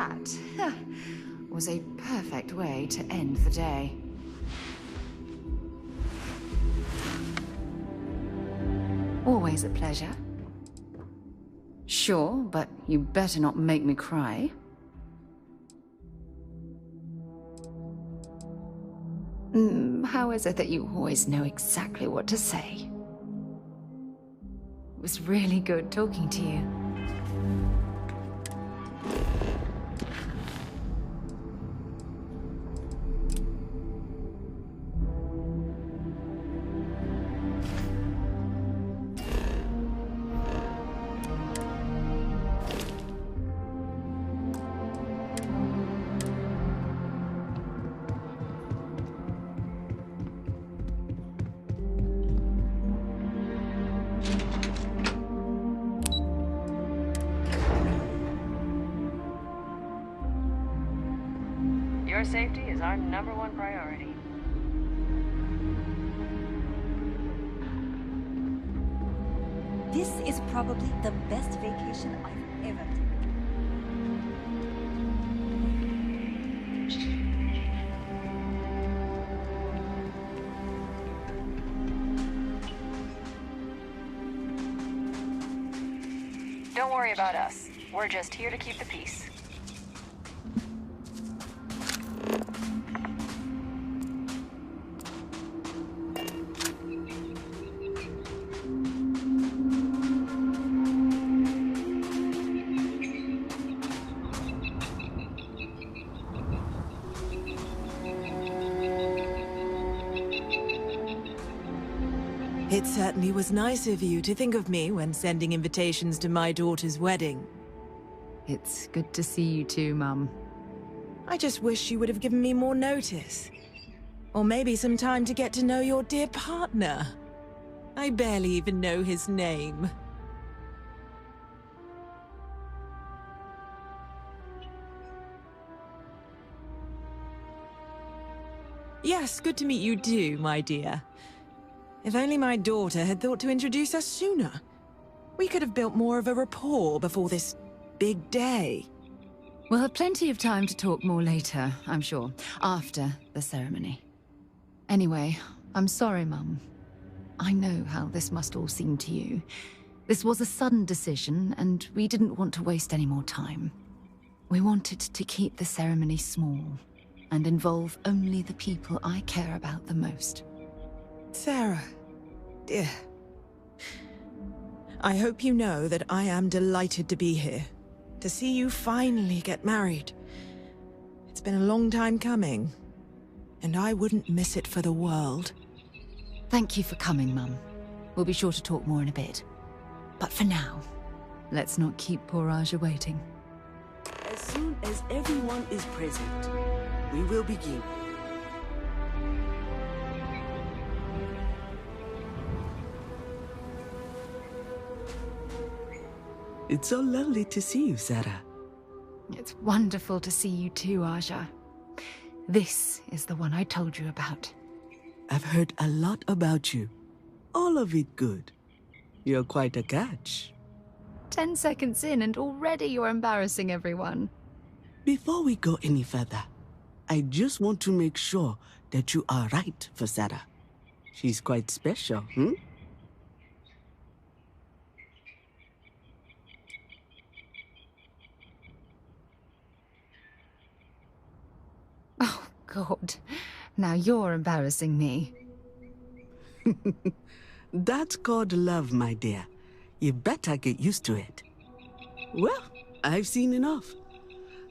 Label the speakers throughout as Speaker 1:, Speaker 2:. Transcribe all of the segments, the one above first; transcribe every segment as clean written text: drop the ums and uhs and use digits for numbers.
Speaker 1: that was a perfect way to end the day. Always a pleasure. Sure, but you better not make me cry. How is it that you always know exactly what to say? It was really good talking to you.
Speaker 2: Your safety is our #1 priority.
Speaker 3: This is probably the best vacation I've ever taken.
Speaker 2: Don't worry about us. We're just here to keep the peace.
Speaker 4: It certainly was nice of you to think of me when sending invitations to my daughter's wedding.
Speaker 1: It's good to see you too, Mum.
Speaker 4: I just wish you would have given me more notice. Or maybe some time to get to know your dear partner. I barely even know his name. Yes, good to meet you too, my dear. If only my daughter had thought to introduce us sooner. We could have built more of a rapport before this big day.
Speaker 1: We'll have plenty of time to talk more later, I'm sure, after the ceremony. Anyway, I'm sorry, Mum. I know how this must all seem to you. This was a sudden decision, and we didn't want to waste any more time. We wanted to keep the ceremony small, and involve only the people I care about the most.
Speaker 4: Sarah, dear. I hope you know that I am delighted to be here, to see you finally get married. It's been a long time coming, and I wouldn't miss it for the world.
Speaker 1: Thank you for coming, Mum. We'll be sure to talk more in a bit. But for now, let's not keep poor Aja waiting.
Speaker 5: As soon as everyone is present, we will begin. It's so lovely to see you, Sarah.
Speaker 1: It's wonderful to see you too, Aja. This is the one I told you about.
Speaker 5: I've heard a lot about you. All of it good. You're quite a catch.
Speaker 1: 10 seconds in and already you're embarrassing everyone.
Speaker 5: Before we go any further, I just want to make sure that you are right for Sarah. She's quite special,
Speaker 1: Oh, God. Now you're embarrassing me.
Speaker 5: That's called love, my dear. You better get used to it. Well, I've seen enough.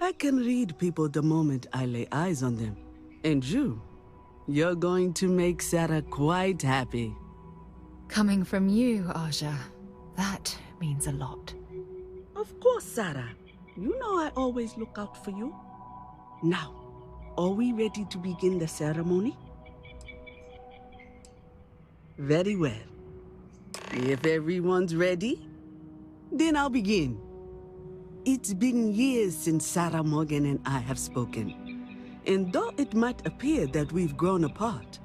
Speaker 5: I can read people the moment I lay eyes on them. And you're going to make Sarah quite happy.
Speaker 1: Coming from you, Aja, that means a lot.
Speaker 5: Of course, Sarah. You know I always look out for you. Now, are we ready to begin the ceremony? Very well. If everyone's ready, then I'll begin. It's been years since Sarah Morgan and I have spoken. And though it might appear that we've grown apart,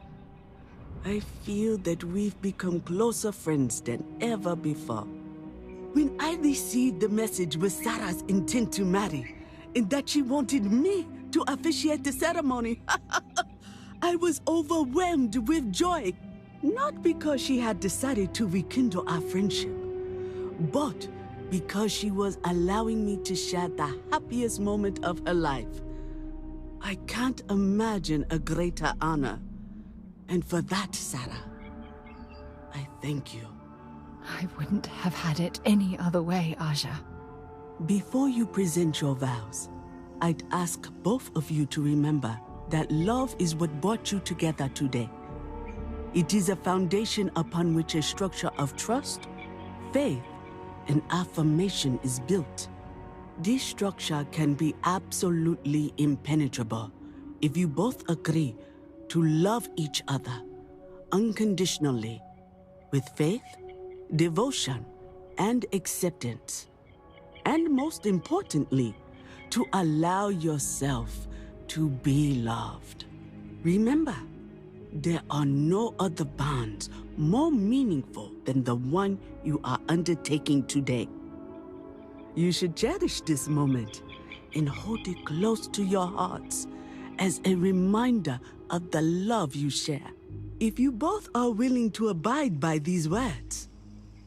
Speaker 5: I feel that we've become closer friends than ever before. When I received the message with Sarah's intent to marry, and that she wanted me to officiate the ceremony. I was overwhelmed with joy, not because she had decided to rekindle our friendship, but because she was allowing me to share the happiest moment of her life. I can't imagine a greater honor. And for that, Sarah, I thank you.
Speaker 1: I wouldn't have had it any other way, Aja.
Speaker 5: Before you present your vows, I'd ask both of you to remember that love is what brought you together today. It is a foundation upon which a structure of trust, faith, and affirmation is built. This structure can be absolutely impenetrable if you both agree to love each other unconditionally with faith, devotion, and acceptance. And most importantly, to allow yourself to be loved. Remember, there are no other bonds more meaningful than the one you are undertaking today. You should cherish this moment and hold it close to your hearts as a reminder of the love you share. If you both are willing to abide by these words,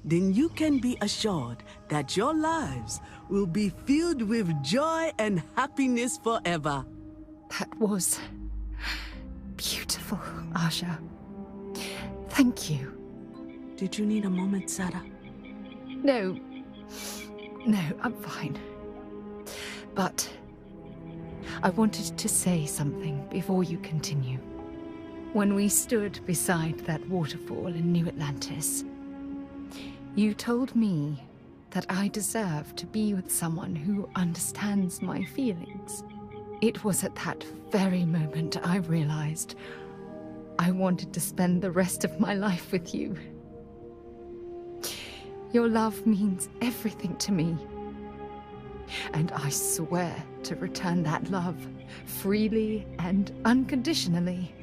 Speaker 5: then you can be assured that your lives will be filled with joy and happiness forever.
Speaker 1: That was beautiful, Aja. Thank you.
Speaker 5: Did you need a moment, Sarah?
Speaker 1: No, I'm fine. But I wanted to say something before you continue. When we stood beside that waterfall in New Atlantis, you told me that I deserve to be with someone who understands my feelings. It was at that very moment I realized I wanted to spend the rest of my life with you. Your love means everything to me. And I swear to return that love freely and unconditionally,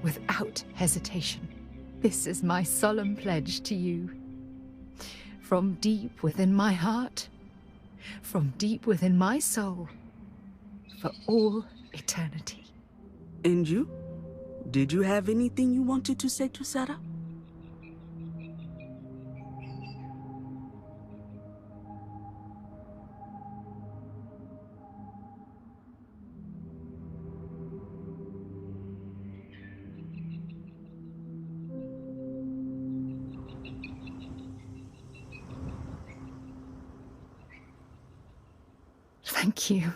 Speaker 1: without hesitation. This is my solemn pledge to you. From deep within my heart, from deep within my soul, for all eternity.
Speaker 5: And you? Did you have anything you wanted to say to Sarah?
Speaker 1: Thank you.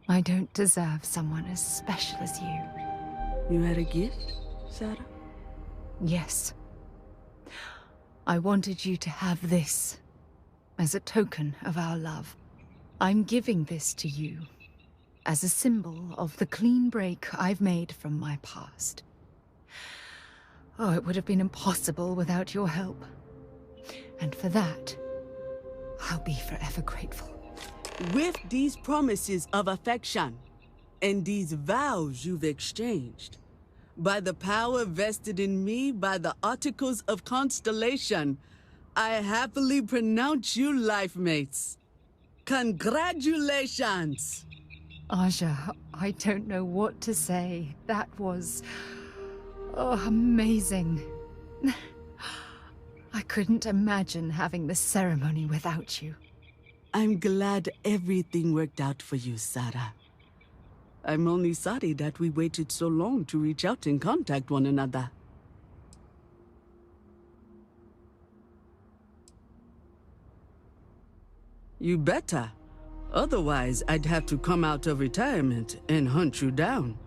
Speaker 1: I don't deserve someone as special as you.
Speaker 5: You had a gift, Sarah?
Speaker 1: Yes. I wanted you to have this as a token of our love. I'm giving this to you as a symbol of the clean break I've made from my past. Oh, it would have been impossible without your help. And for that, I'll be forever grateful.
Speaker 5: With these promises of affection and these vows you've exchanged, by the power vested in me by the Articles of Constellation, I happily pronounce you life mates. Congratulations!
Speaker 1: Aja, I don't know what to say. That was... amazing. I couldn't imagine having this ceremony without you.
Speaker 5: I'm glad everything worked out for you, Sarah. I'm only sorry that we waited so long to reach out and contact one another. You better. Otherwise, I'd have to come out of retirement and hunt you down.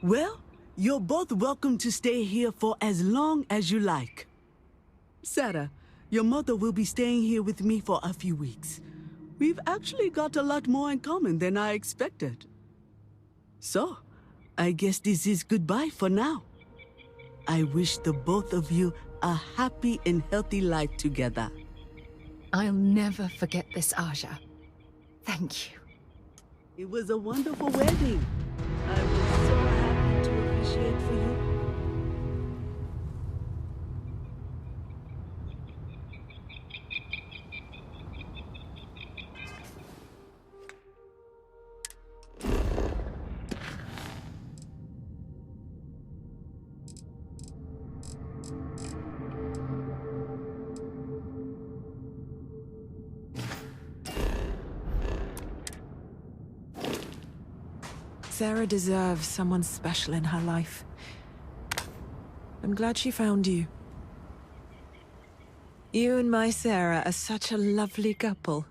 Speaker 5: Well, you're both welcome to stay here for as long as you like. Sarah, your mother will be staying here with me for a few weeks. We've actually got a lot more in common than I expected. So, I guess this is goodbye for now. I wish the both of you a happy and healthy life together.
Speaker 1: I'll never forget this, Aja. Thank you.
Speaker 5: It was a wonderful wedding. I was so happy to officiate for you.
Speaker 4: Sarah deserves someone special in her life. I'm glad she found you. You and my Sarah are such a lovely couple.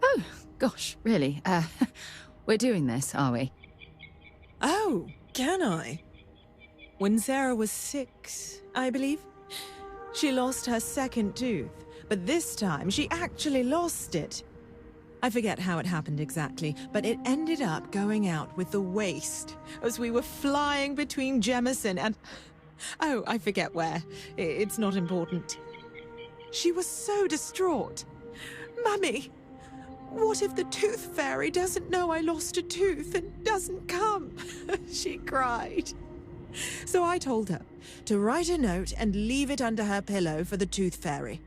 Speaker 1: Oh, gosh, really? We're doing this, are we?
Speaker 4: Oh, can I? When Sarah was 6, I believe, she lost her second tooth. But this time, she actually lost it. I forget how it happened exactly, but it ended up going out with the waste as we were flying between Jemison and... Oh, I forget where. It's not important. She was so distraught. Mummy, what if the Tooth Fairy doesn't know I lost a tooth and doesn't come? She cried. So I told her to write a note and leave it under her pillow for the Tooth Fairy.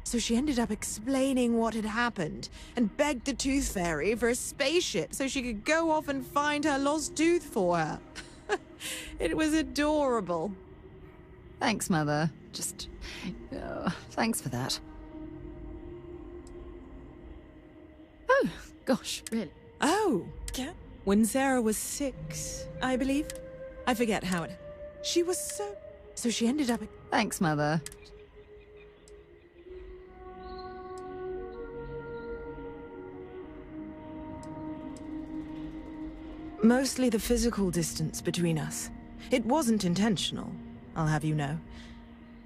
Speaker 4: So she ended up explaining what had happened and begged the Tooth Fairy for a spaceship so she could go off and find her lost tooth for her. It was adorable.
Speaker 1: Thanks, Mother. Thanks for that. Oh, gosh, really?
Speaker 4: Oh, yeah. When Sarah was 6, I believe. I forget how it... She was so... So she ended up...
Speaker 1: Thanks, Mother.
Speaker 4: Mostly the physical distance between us. It wasn't intentional, I'll have you know.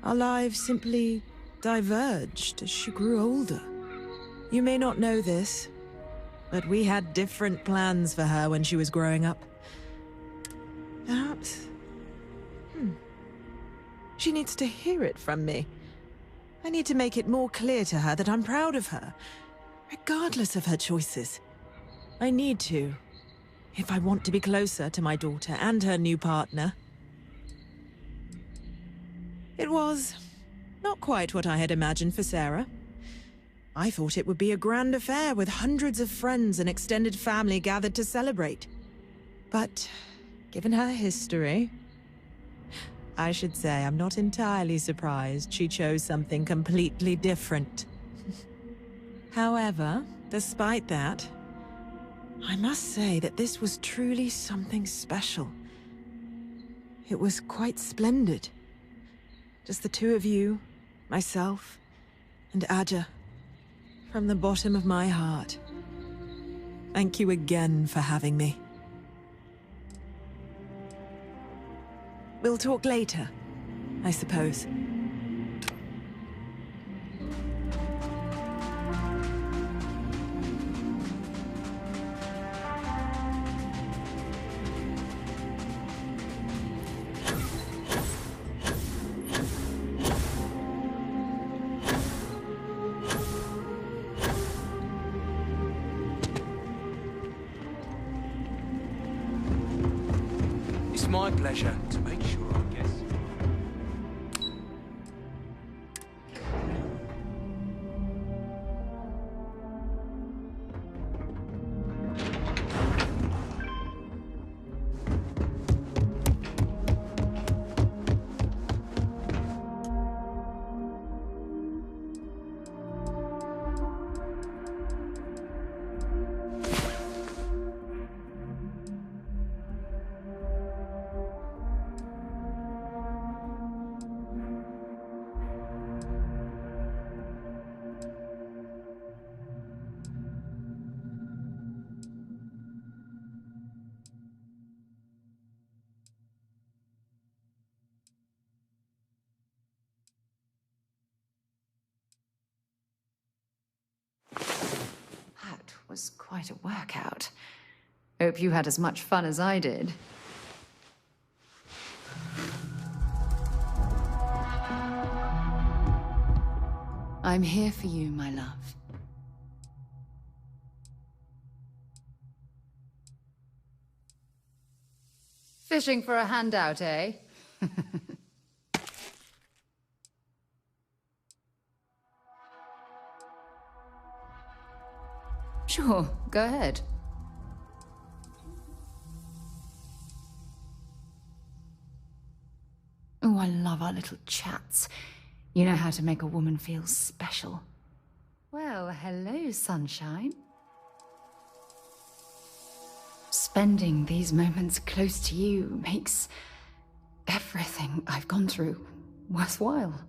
Speaker 4: Our lives simply diverged as she grew older. You may not know this, but we had different plans for her when she was growing up. Perhaps... She needs to hear it from me. I need to make it more clear to her that I'm proud of her, regardless of her choices. I need to, if I want to be closer to my daughter and her new partner. It was not quite what I had imagined for Sarah. I thought it would be a grand affair with hundreds of friends and extended family gathered to celebrate. But, given her history, I should say I'm not entirely surprised she chose something completely different. However, despite that, I must say that this was truly something special. It was quite splendid. Just the two of you, myself, and Aja. From the bottom of my heart. Thank you again for having me. We'll talk later, I suppose.
Speaker 6: It's my pleasure to make sure, I guess.
Speaker 1: That was quite a workout. Hope you had as much fun as I did. I'm here for you, my love. Fishing for a handout, eh? Sure, go ahead. Oh, I love our little chats. You know how to make a woman feel special. Well, hello, sunshine. Spending these moments close to you makes everything I've gone through worthwhile.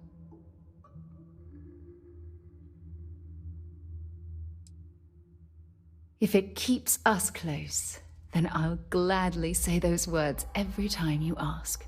Speaker 1: If it keeps us close, then I'll gladly say those words every time you ask.